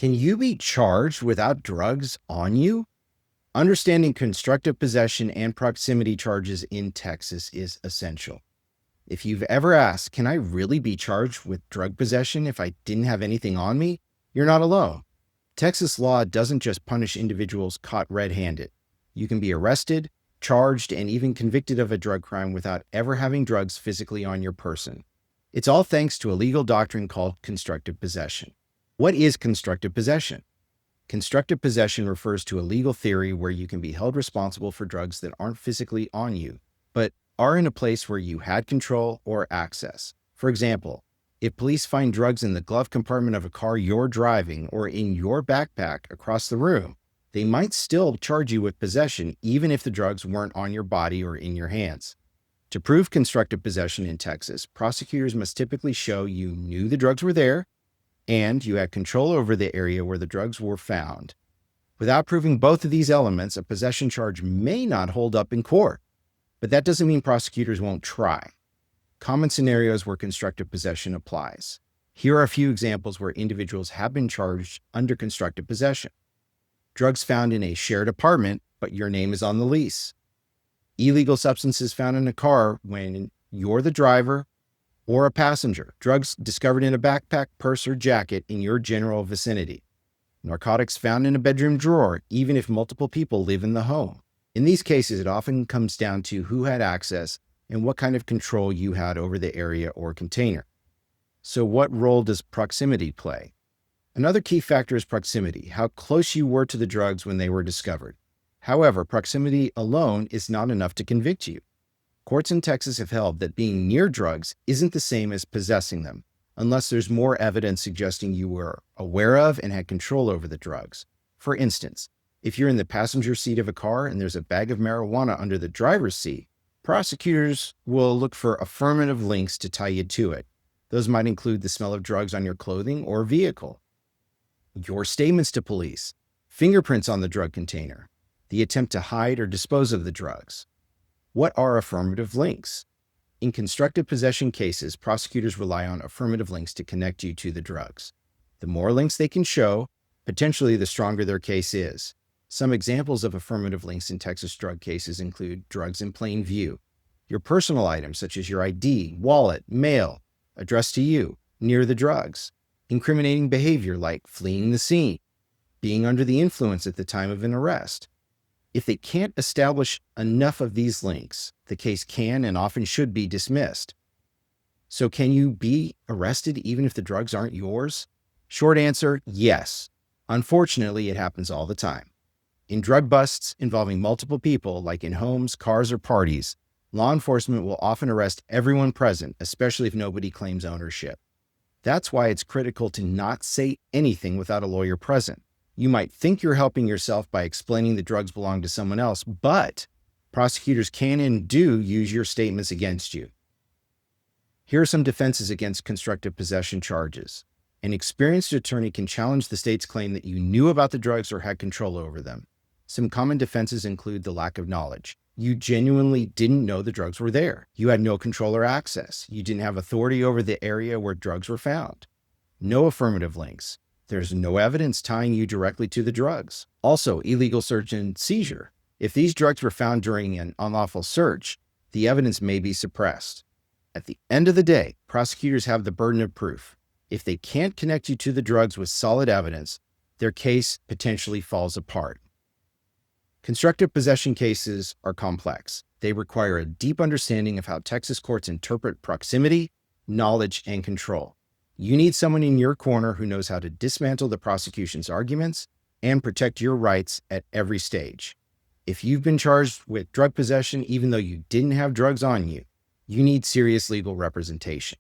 Can you be charged without drugs on you? Understanding constructive possession and proximity charges in Texas is essential. If you've ever asked, can I really be charged with drug possession if I didn't have anything on me? You're not alone. Texas law doesn't just punish individuals caught red-handed. You can be arrested, charged, and even convicted of a drug crime without ever having drugs physically on your person. It's all thanks to a legal doctrine called constructive possession. What is constructive possession? Constructive possession refers to a legal theory where you can be held responsible for drugs that aren't physically on you, but are in a place where you had control or access. For example, if police find drugs in the glove compartment of a car you're driving or in your backpack across the room, they might still charge you with possession even if the drugs weren't on your body or in your hands. To prove constructive possession in Texas, prosecutors must typically show you knew the drugs were there and you had control over the area where the drugs were found. Without proving both of these elements, a possession charge may not hold up in court, but that doesn't mean prosecutors won't try. Common scenarios where constructive possession applies. Here are a few examples where individuals have been charged under constructive possession. Drugs found in a shared apartment, but your name is on the lease. Illegal substances found in a car when you're the driver or a passenger. Drugs discovered in a backpack, purse, or jacket in your general vicinity. Narcotics found in a bedroom drawer, even if multiple people live in the home. In these cases, it often comes down to who had access and what kind of control you had over the area or container. So what role does proximity play? Another key factor is proximity, how close you were to the drugs when they were discovered. However, proximity alone is not enough to convict you. Courts in Texas have held that being near drugs isn't the same as possessing them, unless there's more evidence suggesting you were aware of and had control over the drugs. For instance, if you're in the passenger seat of a car and there's a bag of marijuana under the driver's seat, prosecutors will look for affirmative links to tie you to it. Those might include the smell of drugs on your clothing or vehicle, your statements to police, fingerprints on the drug container, the attempt to hide or dispose of the drugs. What are affirmative links? In constructive possession cases, prosecutors rely on affirmative links to connect you to the drugs. The more links they can show, potentially the stronger their case is. Some examples of affirmative links in Texas drug cases include drugs in plain view, your personal items such as your ID, wallet, mail, addressed to you, near the drugs, incriminating behavior like fleeing the scene, being under the influence at the time of an arrest. If they can't establish enough of these links, the case can and often should be dismissed. So can you be arrested even if the drugs aren't yours? Short answer, yes. Unfortunately, it happens all the time. In drug busts involving multiple people, like in homes, cars, or parties, law enforcement will often arrest everyone present, especially if nobody claims ownership. That's why it's critical to not say anything without a lawyer present. You might think you're helping yourself by explaining the drugs belong to someone else, but prosecutors can and do use your statements against you. Here are some defenses against constructive possession charges. An experienced attorney can challenge the state's claim that you knew about the drugs or had control over them. Some common defenses include the lack of knowledge. You genuinely didn't know the drugs were there. You had no control or access. You didn't have authority over the area where drugs were found. No affirmative links. There's no evidence tying you directly to the drugs. Also, illegal search and seizure. If these drugs were found during an unlawful search, the evidence may be suppressed. At the end of the day, prosecutors have the burden of proof. If they can't connect you to the drugs with solid evidence, their case potentially falls apart. Constructive possession cases are complex. They require a deep understanding of how Texas courts interpret proximity, knowledge, and control. You need someone in your corner who knows how to dismantle the prosecution's arguments and protect your rights at every stage. If you've been charged with drug possession even though you didn't have drugs on you, you need serious legal representation.